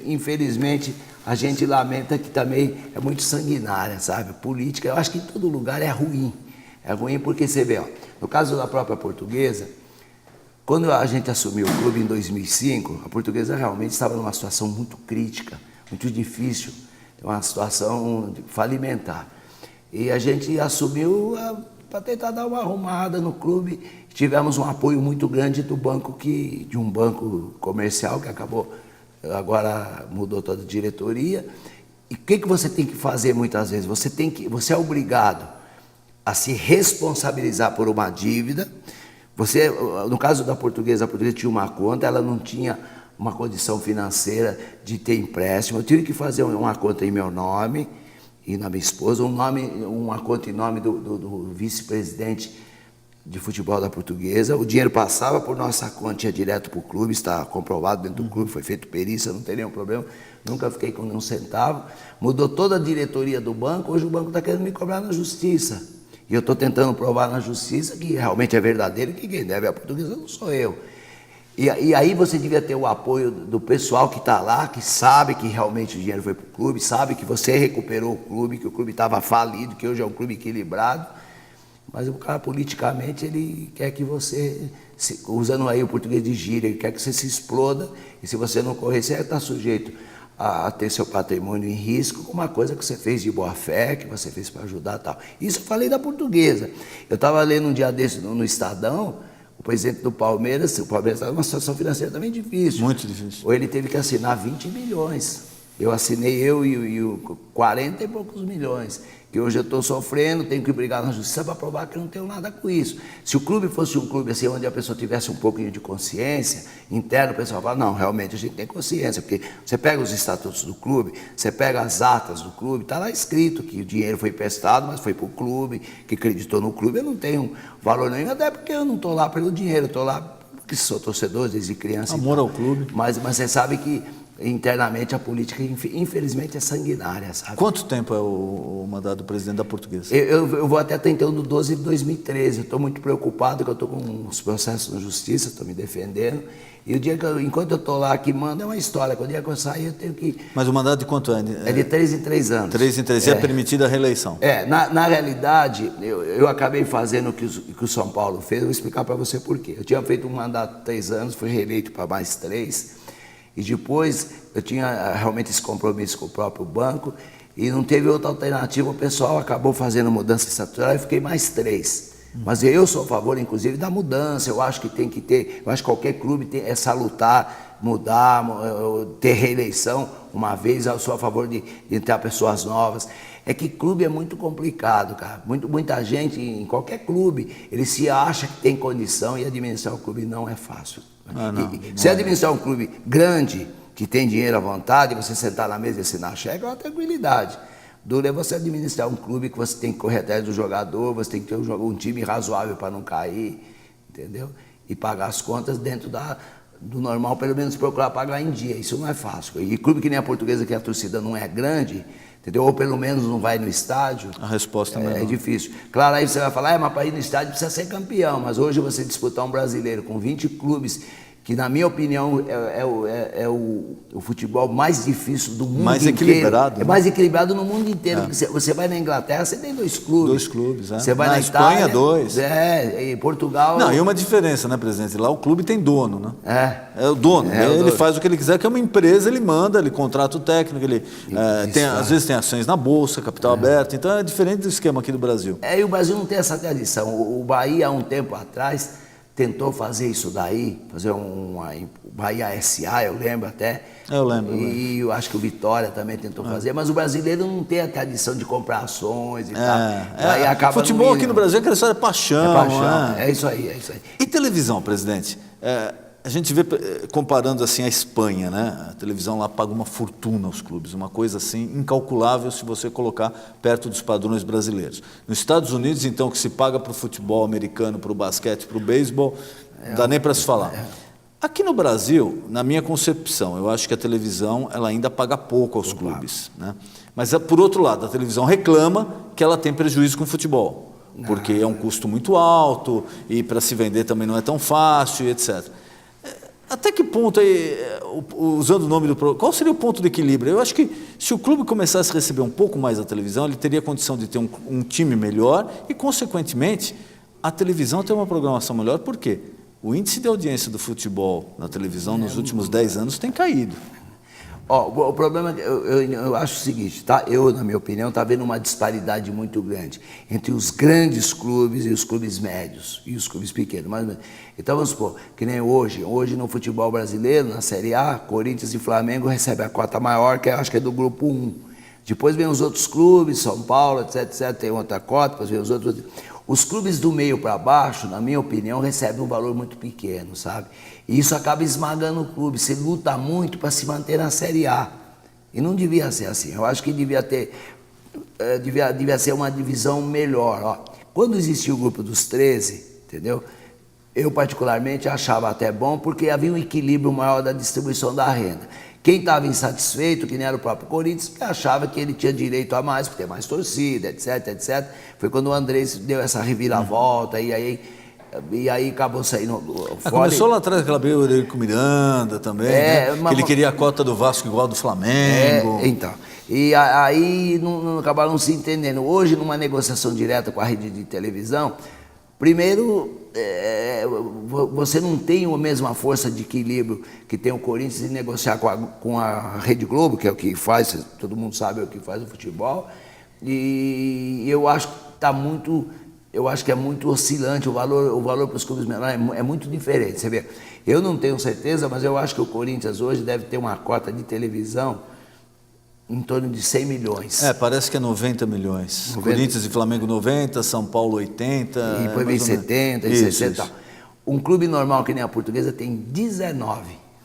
infelizmente, a gente lamenta que também é muito sanguinária, sabe? Política, eu acho que em todo lugar é ruim. É ruim porque você vê, no caso da própria Portuguesa, quando a gente assumiu o clube em 2005, a Portuguesa realmente estava numa situação muito crítica, muito difícil, uma situação falimentar. E a gente assumiu para tentar dar uma arrumada no clube. Tivemos um apoio muito grande de um banco comercial que acabou... Agora mudou toda a diretoria. E o que você tem que fazer muitas vezes? Você é obrigado a se responsabilizar por uma dívida. No caso da Portuguesa, a Portuguesa tinha uma conta, ela não tinha uma condição financeira de ter empréstimo. Eu tive que fazer uma conta em meu nome e na minha esposa, uma conta em nome do vice-presidente de futebol da Portuguesa. O dinheiro passava por nossa conta, ia direto para o clube, está comprovado dentro do clube, foi feito perícia, não tem nenhum problema. Nunca fiquei com nenhum centavo. Mudou toda a diretoria do banco, hoje o banco está querendo me cobrar na justiça. E eu estou tentando provar na justiça que realmente é verdadeiro, que quem deve a Portuguesa não sou eu. E aí você devia ter o apoio do pessoal que está lá, que sabe que realmente o dinheiro foi para o clube, sabe que você recuperou o clube, que o clube estava falido, que hoje é um clube equilibrado. Mas o cara, politicamente, ele quer que você, usando aí o português de gíria, ele quer que você se exploda, e se você não correr, você está sujeito a ter seu patrimônio em risco com uma coisa que você fez de boa fé, que você fez para ajudar e tal. Isso eu falei da Portuguesa. Eu estava lendo um dia desse no Estadão, o presidente do Palmeiras, o Palmeiras está numa situação financeira também difícil. Muito difícil. Ou ele teve que assinar 20 milhões. Eu assinei e 40 e poucos milhões. Que hoje eu estou sofrendo, tenho que brigar na justiça para provar que eu não tenho nada com isso. Se o clube fosse um clube assim, onde a pessoa tivesse um pouquinho de consciência interna, o pessoal fala, não, realmente a gente tem consciência, porque você pega os estatutos do clube, você pega as atas do clube, está lá escrito que o dinheiro foi emprestado, mas foi para o clube, que acreditou no clube. Eu não tenho valor nenhum, até porque eu não estou lá pelo dinheiro, estou lá porque sou torcedor desde criança. Amor ao clube. Mas você sabe que internamente a política, infelizmente, é sanguinária, sabe? Quanto tempo é o mandato do presidente da Portuguesa? Eu vou até tentando 12 de 2013. Eu estou muito preocupado, que eu estou com os processos na justiça, estou me defendendo. E o dia que enquanto eu estou lá, que manda é uma história. Quando o dia que eu sair, eu tenho que... Mas o mandato de quanto é? É de 3 em 3 anos. 3 em 3 é permitida a reeleição? Na realidade, eu acabei fazendo o que o São Paulo fez. Eu vou explicar para você por quê. Eu tinha feito um mandato de 3 anos, fui reeleito para mais 3. E depois eu tinha realmente esse compromisso com o próprio banco e não teve outra alternativa, o pessoal acabou fazendo mudança estatutária e fiquei mais 3. Mas eu sou a favor, inclusive, da mudança, eu acho que tem que ter, eu acho que qualquer clube é salutar, mudar, ter reeleição uma vez, eu sou a favor de entrar pessoas novas. É que clube é muito complicado, cara. Muita gente, em qualquer clube, ele se acha que tem condição e administrar o clube não é fácil. Se administrar um clube grande, que tem dinheiro à vontade, você sentar na mesa e assinar cheque, é uma tranquilidade. Duro é você administrar um clube que você tem que correr atrás do jogador, você tem que ter um time razoável para não cair, entendeu? E pagar as contas dentro do normal, pelo menos procurar pagar em dia. Isso não é fácil. E clube que nem a Portuguesa, que a torcida não é grande, entendeu? Ou pelo menos não vai no estádio. A resposta é difícil. Claro, aí você vai falar, mas para ir no estádio precisa ser campeão. Mas hoje você disputar um brasileiro com 20 clubes, que na minha opinião é o futebol mais difícil do mundo mais inteiro. Equilibrado, é mais equilibrado no mundo inteiro. Porque você vai na Inglaterra, você tem 2 clubes. 2 clubes, é. Você vai na Espanha, Itália, 2. E Portugal... Não, e uma diferença, né, presidente? Lá o clube tem dono, né? É o dono. O ele faz o que ele quiser, que é uma empresa, ele manda, ele contrata o técnico, às vezes tem ações na bolsa, capital aberto, então é diferente do esquema aqui do Brasil. E o Brasil não tem essa tradição. O Bahia, há um tempo atrás, tentou fazer isso daí, fazer o Bahia SA, eu lembro até. Eu lembro. E eu acho que o Vitória também tentou fazer, mas o brasileiro não tem a tradição de comprar ações e tal. Aí acaba futebol aqui no Brasil é aquela história de paixão. É paixão, é isso aí. E televisão, presidente? A gente vê, comparando assim a Espanha, né? A televisão lá paga uma fortuna aos clubes, uma coisa assim incalculável se você colocar perto dos padrões brasileiros. Nos Estados Unidos, então, que se paga para o futebol americano, para o basquete, para o beisebol, não dá nem para se falar. Aqui no Brasil, na minha concepção, eu acho que a televisão ela ainda paga pouco aos clubes, né? Mas, por outro lado, a televisão reclama que ela tem prejuízo com o futebol, porque é um custo muito alto e para se vender também não é tão fácil, etc. Até que ponto, aí, usando o nome do programa, qual seria o ponto de equilíbrio? Eu acho que se o clube começasse a receber um pouco mais da televisão, ele teria condição de ter um time melhor e, consequentemente, a televisão ter uma programação melhor. Por quê? O índice de audiência do futebol na televisão nos últimos 10 anos tem caído. O problema, eu acho o seguinte, tá? Na minha opinião, está havendo uma disparidade muito grande entre os grandes clubes e os clubes médios e os clubes pequenos. Então, vamos supor, que nem hoje no futebol brasileiro, na Série A, Corinthians e Flamengo recebem a cota maior, que eu acho que é do grupo 1. Depois vem os outros clubes, São Paulo, etc, tem outra cota, depois vem os outros. Os clubes do meio para baixo, na minha opinião, recebem um valor muito pequeno, sabe? E isso acaba esmagando o clube. Você luta muito para se manter na Série A. E não devia ser assim. Eu acho que devia ser uma divisão melhor. Quando existia o grupo dos 13, entendeu? Eu particularmente achava até bom porque havia um equilíbrio maior da distribuição da renda. Quem estava insatisfeito, que nem era o próprio Corinthians, achava que ele tinha direito a mais, por ter mais torcida, etc, etc. Foi quando o Andrés deu essa reviravolta e aí acabou saindo fora. Começou lá atrás aquela briga com o Miranda também, né? Que ele queria a cota do Vasco igual a do Flamengo. Então. E aí não acabaram não se entendendo. Hoje, numa negociação direta com a rede de televisão, primeiro, você não tem a mesma força de equilíbrio que tem o Corinthians em negociar com a Rede Globo, que é o que faz, todo mundo sabe o que faz o futebol, e eu acho que é muito oscilante, o valor para os clubes menores é muito diferente. Você vê, eu não tenho certeza, mas eu acho que o Corinthians hoje deve ter uma cota de televisão em torno de 100 milhões. Parece que é 90 milhões. Corinthians e Flamengo 90, São Paulo 80. E depois vem 70 e 60. Isso. Um clube normal que nem a Portuguesa tem 19.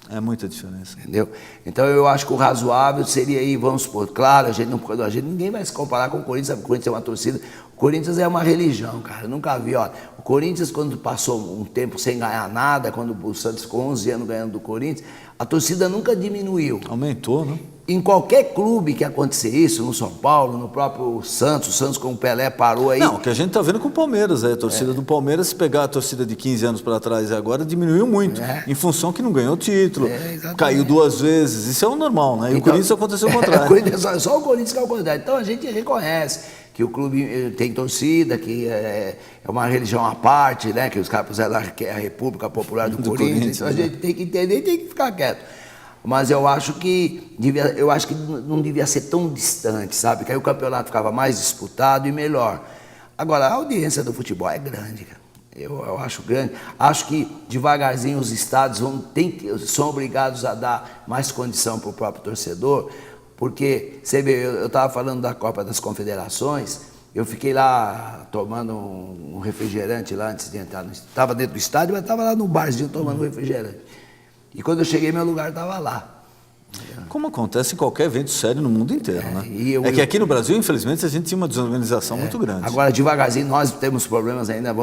É muita diferença. Entendeu? Então eu acho que o razoável seria aí, vamos supor, claro, ninguém vai se comparar com o Corinthians, sabe? O Corinthians é uma torcida. O Corinthians é uma religião, cara. Eu nunca vi, ó. O Corinthians, quando passou um tempo sem ganhar nada, quando o Santos ficou 11 anos ganhando do Corinthians, a torcida nunca diminuiu. Aumentou, né? Em qualquer clube que acontecer isso, no São Paulo, no próprio Santos, o Santos com o Pelé parou aí. Não, o que a gente está vendo com o Palmeiras, a torcida do Palmeiras, se pegar a torcida de 15 anos para trás e agora, diminuiu muito, em função que não ganhou o título, caiu 2 vezes, isso é o normal, né? E o Corinthians aconteceu o contrário. Só o Corinthians que é o contrário. Então a gente reconhece que o clube tem torcida, que é uma religião à parte, né? Que os caras puseram lá que é a República Popular do Corinthians. Então a gente tem que entender e tem que ficar quieto. Mas eu acho que não devia ser tão distante, sabe? Que aí o campeonato ficava mais disputado e melhor. Agora, a audiência do futebol é grande, cara. Eu acho grande. Acho que devagarzinho os estados são obrigados a dar mais condição para o próprio torcedor, porque, você vê, eu estava falando da Copa das Confederações, eu fiquei lá tomando um refrigerante lá antes de entrar. Estava dentro do estádio, mas estava lá no barzinho tomando um refrigerante. E quando eu cheguei, meu lugar estava lá. Como acontece em qualquer evento sério no mundo inteiro, né? Que aqui no Brasil, infelizmente, a gente tinha uma desorganização muito grande. Agora, devagarzinho, nós temos problemas ainda,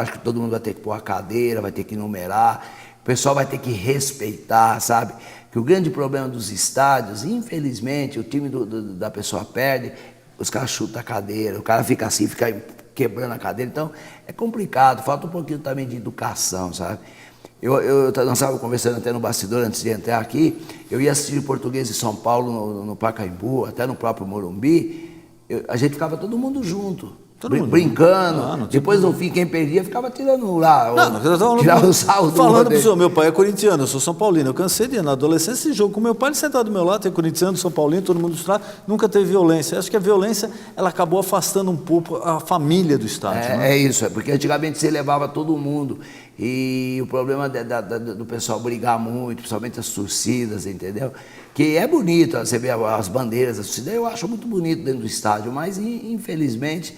acho que todo mundo vai ter que pôr a cadeira, vai ter que numerar, o pessoal vai ter que respeitar, sabe? Que o grande problema dos estádios, infelizmente, o time da pessoa perde, os caras chutam a cadeira, o cara fica assim, fica quebrando a cadeira, então é complicado, falta um pouquinho também de educação, sabe? Nós estávamos conversando até no bastidor antes de entrar aqui, eu ia assistir Português e São Paulo no Pacaembu, até no próprio Morumbi, a gente ficava todo mundo junto, brincando, depois no fim quem perdia ficava tirando lá, tirava o sarro do falando pro senhor, meu pai é corintiano, eu sou São Paulino, eu cansei de ir na adolescência esse jogo com meu pai, ele sentado do meu lado, tem corintiano, São Paulino, todo mundo do estado, nunca teve violência. Acho que a violência, ela acabou afastando um pouco a família do estádio. É isso, porque antigamente você levava todo mundo, e o problema do pessoal brigar muito, principalmente as torcidas, entendeu? Que é bonito, você vê as bandeiras, a torcida, eu acho muito bonito dentro do estádio, mas infelizmente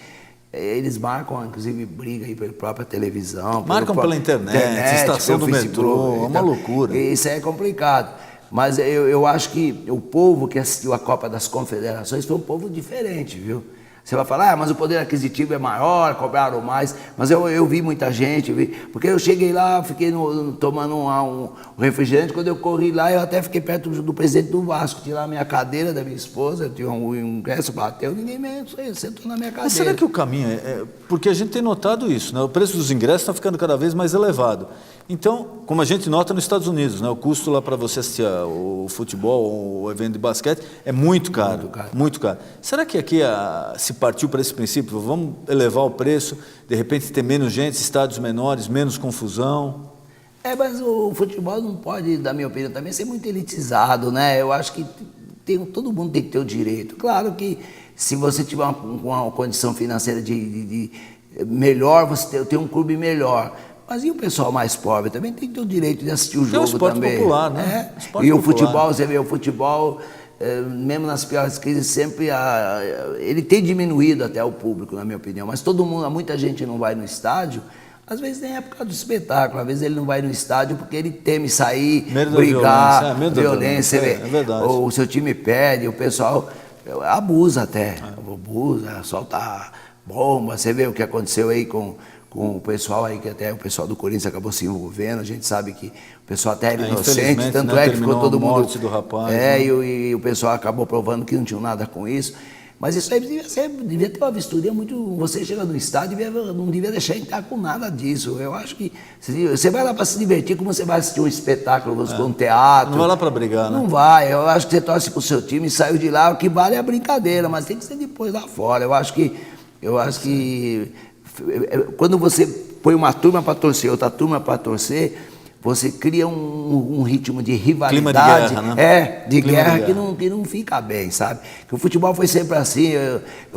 eles marcam, inclusive, briga aí pela própria televisão. Marcam pela internet, estação do metrô, é uma loucura. Isso é complicado. Mas eu acho que o povo que assistiu a Copa das Confederações foi um povo diferente, viu? Você vai falar, mas o poder aquisitivo é maior, cobraram mais. Mas eu vi muita gente, porque eu cheguei lá, fiquei tomando um refrigerante, quando eu corri lá, eu até fiquei perto do presidente do Vasco, tirei a minha cadeira da minha esposa, eu tinha um ingresso, bateu, ninguém mesmo, sentou na minha cadeira. Mas será que o caminho porque a gente tem notado isso, né? O preço dos ingressos está ficando cada vez mais elevado. Então, como a gente nota nos Estados Unidos, né? O custo lá para você assistir o futebol, o evento de basquete, é muito caro, muito caro. Será que aqui se partiu para esse princípio? Vamos elevar o preço, de repente ter menos gente, estádios menores, menos confusão? Mas o futebol não pode, na minha opinião, também ser muito elitizado, né? Eu acho que todo mundo tem que ter o direito. Claro que se você tiver uma condição financeira de melhor, você tem um clube melhor. Mas e o pessoal mais pobre também tem que ter o direito de assistir o jogo também. É um esporte popular, né? O futebol, você vê, o futebol, mesmo nas piores crises, sempre ele tem diminuído até o público, na minha opinião. Mas muita gente não vai no estádio, às vezes nem é por causa do espetáculo, às vezes ele não vai no estádio porque ele teme sair, brigar, violência. É verdade. O seu time perde, o pessoal abusa até, abusa, solta bomba. Você vê o que aconteceu aí com com o pessoal aí, que até o pessoal do Corinthians acabou se envolvendo, a gente sabe que o pessoal até era inocente, tanto é que ficou todo mundo... morte do rapaz, né? E o pessoal acabou provando que não tinha nada com isso. Mas isso aí devia ter uma vistoria muito... Você chega no estádio, não devia deixar entrar com nada disso. Eu acho que você vai lá para se divertir, como você vai assistir um espetáculo, um teatro. Não vai lá para brigar, né? Não vai. Eu acho que você torce pro seu time e saiu de lá, o que vale é a brincadeira, mas tem que ser depois lá fora. Eu acho que quando você põe uma turma para torcer, outra turma para torcer, você cria um ritmo de rivalidade, clima de guerra, né? De guerra que não fica bem, sabe? Que o futebol foi sempre assim.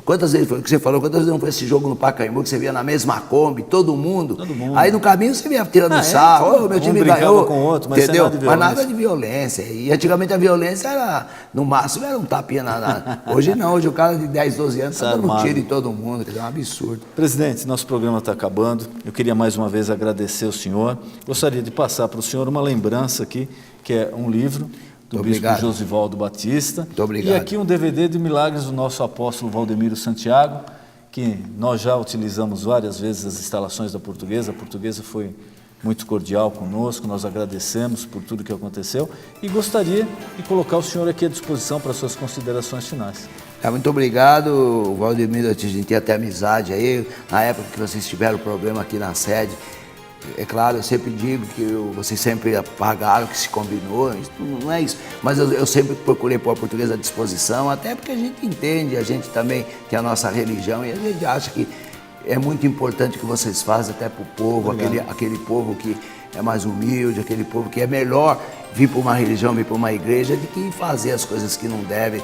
Quantas vezes foi o que você falou? Quantas vezes não foi esse jogo no Pacaembu que você via na mesma Kombi, todo mundo. Aí no caminho você via tirando sarro, meu time ganhou, com o outro, mas entendeu? Mas nada de violência. E antigamente a violência era, no máximo, era um tapinha Hoje não, hoje o cara de 10, 12 anos está dando um tiro em todo mundo, é um absurdo. Presidente, nosso programa está acabando. Eu queria mais uma vez agradecer ao senhor. Gostaria de passar para o senhor uma lembrança aqui, que é um livro do bispo Josivaldo Batista. Muito obrigado. E aqui um DVD de milagres do nosso apóstolo Valdemiro Santiago, que nós já utilizamos várias vezes as instalações da Portuguesa. A Portuguesa foi muito cordial conosco, nós agradecemos por tudo que aconteceu e gostaria de colocar o senhor aqui à disposição para suas considerações finais. Muito obrigado, Valdemiro, a gente tem até amizade aí, na época que vocês tiveram problema aqui na sede. É claro, eu sempre digo que vocês sempre pagaram o que se combinou, não é isso. Mas eu sempre procurei pôr a Portuguesa à disposição, até porque a gente entende, a gente também tem a nossa religião e a gente acha que é muito importante o que vocês fazem até para o povo, aquele povo que é mais humilde, aquele povo que é melhor vir para uma religião, vir para uma igreja, do que fazer as coisas que não devem,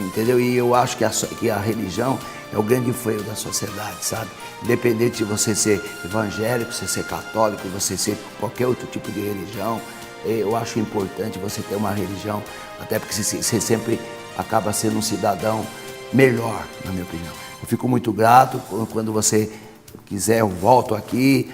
entendeu? E eu acho que a religião é o grande freio da sociedade, sabe? Independente de você ser evangélico, você ser católico, você ser qualquer outro tipo de religião, eu acho importante você ter uma religião, até porque você sempre acaba sendo um cidadão melhor, na minha opinião. Eu fico muito grato, quando você quiser eu volto aqui,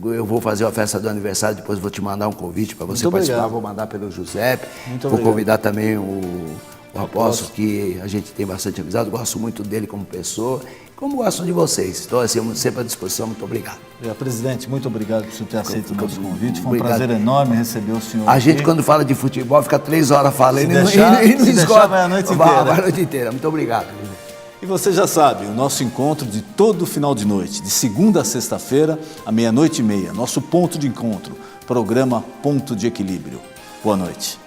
eu vou fazer a festa do aniversário, depois vou te mandar um convite para você participar, vou mandar pelo Giuseppe, vou convidar também o apóstolo, que a gente tem bastante amizade, gosto muito dele como pessoa, como gosto de vocês. Estou assim, sempre à disposição, muito obrigado. Presidente, muito obrigado por você ter aceito o nosso convite, foi um prazer enorme receber o senhor. A gente, quando fala de futebol, fica 3 horas falando e não esgota. Vai a noite inteira. Vai a noite inteira, muito obrigado. E você já sabe, o nosso encontro de todo final de noite, de segunda a sexta-feira, à 00:30, nosso ponto de encontro, programa Ponto de Equilíbrio. Boa noite.